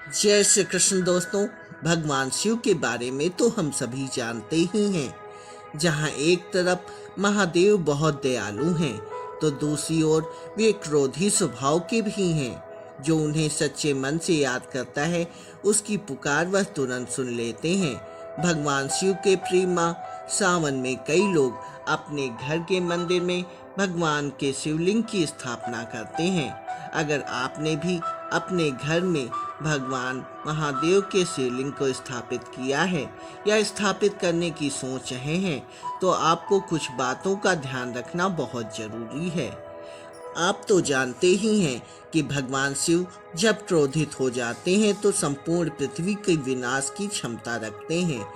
जय श्री कृष्ण दोस्तों। भगवान शिव के बारे में तो हम सभी जानते ही हैं। जहाँ एक तरफ महादेव बहुत दयालु हैं, तो दूसरी ओर वे क्रोधी स्वभाव के भी हैं। जो उन्हें सच्चे मन से याद करता है, उसकी पुकार वह तुरंत सुन लेते हैं। भगवान शिव के प्रिय माँ सावन में कई लोग अपने घर के मंदिर में भगवान के शिवलिंग की स्थापना करते हैं। अगर आपने भी अपने घर में भगवान महादेव के शिवलिंग को स्थापित किया है या स्थापित करने की सोच रहे हैं, तो आपको कुछ बातों का ध्यान रखना बहुत जरूरी है। आप तो जानते ही हैं कि भगवान शिव जब क्रोधित हो जाते हैं तो संपूर्ण पृथ्वी के विनाश की क्षमता रखते हैं।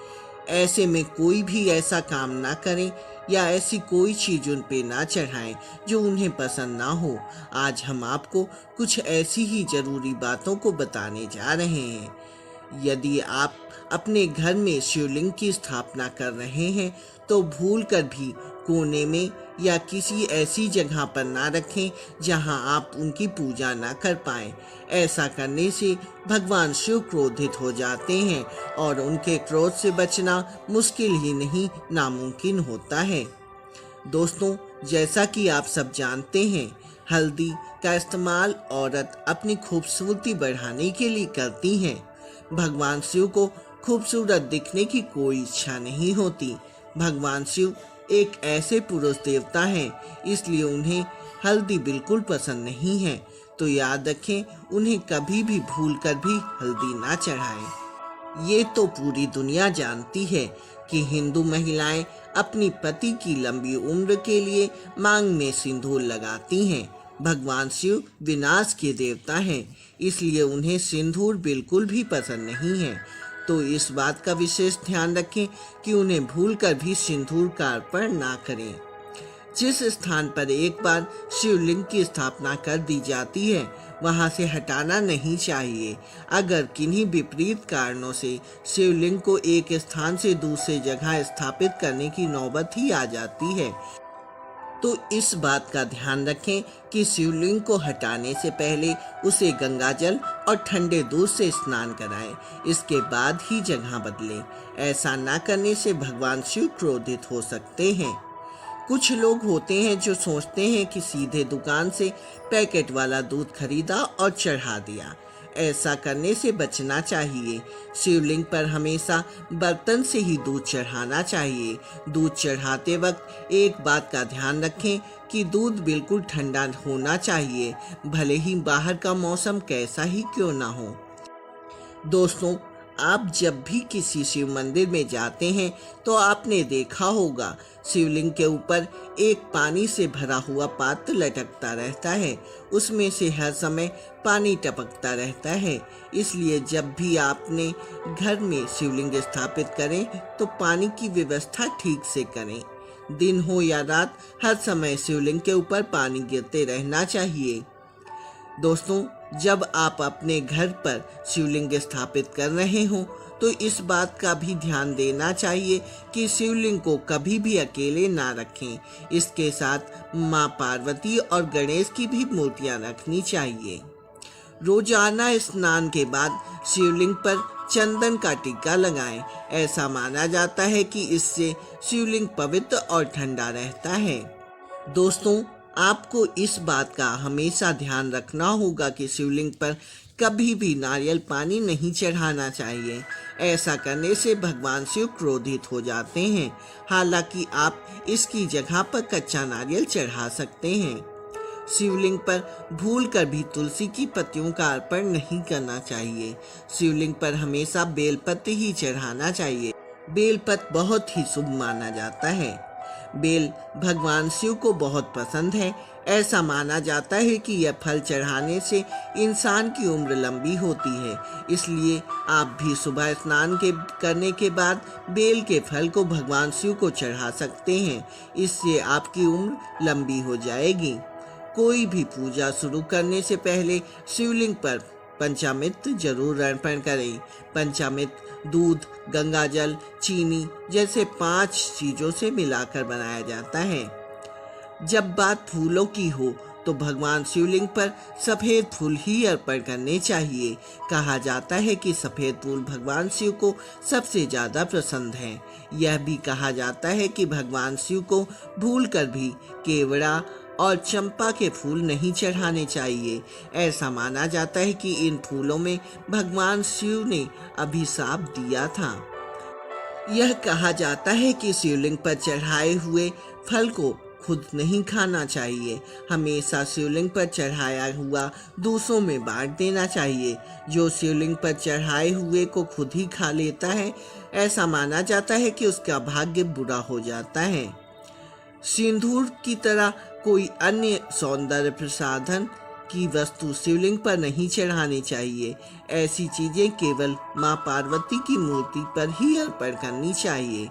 ऐसे में कोई भी ऐसा काम ना करें या ऐसी कोई चीज उन पे ना चढ़ाएं जो उन्हें पसंद ना हो। आज हम आपको कुछ ऐसी ही जरूरी बातों को बताने जा रहे हैं। यदि आप अपने घर में शिवलिंग की स्थापना कर रहे हैं, तो भूल कर भी कोने में या किसी ऐसी जगह पर ना रखें जहां आप उनकी पूजा ना कर पाएं। ऐसा करने से भगवान शिव क्रोधित हो जाते हैं और उनके क्रोध से बचना मुश्किल ही नहीं नामुमकिन होता है। दोस्तों, जैसा कि आप सब जानते हैं, हल्दी का इस्तेमाल औरत अपनी खूबसूरती बढ़ाने के लिए करती हैं। भगवान शिव को खूबसूरत दिखने की कोई इच्छा नहीं होती। भगवान शिव एक ऐसे पुरुष देवता हैं, इसलिए उन्हें हल्दी बिल्कुल पसंद नहीं है। तो याद रखें, उन्हें कभी भी भूल कर भी हल्दी ना चढ़ाएं। ये तो पूरी दुनिया जानती है कि हिंदू महिलाएं अपनी पति की लंबी उम्र के लिए मांग में सिंदूर लगाती हैं। भगवान शिव विनाश के देवता हैं, इसलिए उन्हें सिंदूर बिल्कुल भी पसंद नहीं है। तो इस बात का विशेष ध्यान रखें कि उन्हें भूलकर भी सिंदूर का अर्पण ना करें। जिस स्थान पर एक बार शिवलिंग की स्थापना कर दी जाती है, वहां से हटाना नहीं चाहिए। अगर किन्हीं विपरीत कारणों से शिवलिंग को एक स्थान से दूसरे जगह स्थापित करने की नौबत ही आ जाती है, तो इस बात का ध्यान रखें कि शिवलिंग को हटाने से पहले उसे गंगाजल और ठंडे दूध से स्नान कराएं। इसके बाद ही जगह बदलें। ऐसा ना करने से भगवान शिव क्रोधित हो सकते हैं। कुछ लोग होते हैं जो सोचते हैं कि सीधे दुकान से पैकेट वाला दूध खरीदा और चढ़ा दिया। ऐसा करने से बचना चाहिए। शिवलिंग पर हमेशा बर्तन से ही दूध चढ़ाना चाहिए। दूध चढ़ाते वक्त एक बात का ध्यान रखें कि दूध बिल्कुल ठंडा होना चाहिए, भले ही बाहर का मौसम कैसा ही क्यों ना हो। दोस्तों, आप जब भी किसी शिव मंदिर में जाते हैं, तो आपने देखा होगा शिवलिंग के ऊपर एक पानी से भरा हुआ पात्र लटकता रहता है। उसमें से हर समय पानी टपकता रहता है। इसलिए जब भी आपने घर में शिवलिंग स्थापित करें, तो पानी की व्यवस्था ठीक से करें। दिन हो या रात, हर समय शिवलिंग के ऊपर पानी गिरते रहना चाहिए। दोस्तों, जब आप अपने घर पर शिवलिंग स्थापित कर रहे हो, तो इस बात का भी ध्यान देना चाहिए कि शिवलिंग को कभी भी अकेले ना रखें। इसके साथ माँ पार्वती और गणेश की भी मूर्तियाँ रखनी चाहिए। रोजाना स्नान के बाद शिवलिंग पर चंदन का टीका लगाएं। ऐसा माना जाता है कि इससे शिवलिंग पवित्र और ठंडा रहता है। दोस्तों, आपको इस बात का हमेशा ध्यान रखना होगा कि शिवलिंग पर कभी भी नारियल पानी नहीं चढ़ाना चाहिए। ऐसा करने से भगवान शिव क्रोधित हो जाते हैं। हालांकि आप इसकी जगह पर कच्चा नारियल चढ़ा सकते हैं। शिवलिंग पर भूलकर भी तुलसी की पत्तियों का अर्पण नहीं करना चाहिए। शिवलिंग पर हमेशा बेलपत्र ही चढ़ाना चाहिए। बेलपत्र बहुत ही शुभ माना जाता है। बेल भगवान शिव को बहुत पसंद है। ऐसा माना जाता है कि यह फल चढ़ाने से इंसान की उम्र लंबी होती है। इसलिए आप भी सुबह स्नान करने के बाद बेल के फल को भगवान शिव को चढ़ा सकते हैं। इससे आपकी उम्र लंबी हो जाएगी। कोई भी पूजा शुरू करने से पहले शिवलिंग पर पंचामृत जरूर अर्पण करें। पंचामृत दूध, गंगाजल, चीनी जैसे 5 चीजों से मिलाकर बनाया जाता है। जब बात फूलों की हो, तो भगवान शिवलिंग पर सफ़ेद फूल ही अर्पण करने चाहिए। कहा जाता है कि सफ़ेद फूल भगवान शिव को सबसे ज़्यादा पसंद हैं। यह भी कहा जाता है कि भगवान शिव को भूलकर भी केवड़ा और चंपा के फूल नहीं चढ़ाने चाहिए। ऐसा माना जाता है कि इन फूलों में भगवान शिव ने अभिशाप दिया था। यह कहा जाता है कि शिवलिंग पर चढ़ाए हुए फल को खुद नहीं खाना चाहिए, हमेशा शिवलिंग पर चढ़ाया हुआ दूसरों में बांट देना चाहिए। जो शिवलिंग पर चढ़ाए हुए को खुद ही खा लेता है, ऐसा माना जाता है कि उसका भाग्य बुरा हो जाता है। सिंदूर की तरह कोई अन्य सौंदर्य प्रसाधन की वस्तु शिवलिंग पर नहीं चढ़ानी चाहिए। ऐसी चीजें केवल मां पार्वती की मूर्ति पर ही अर्पण करनी चाहिए।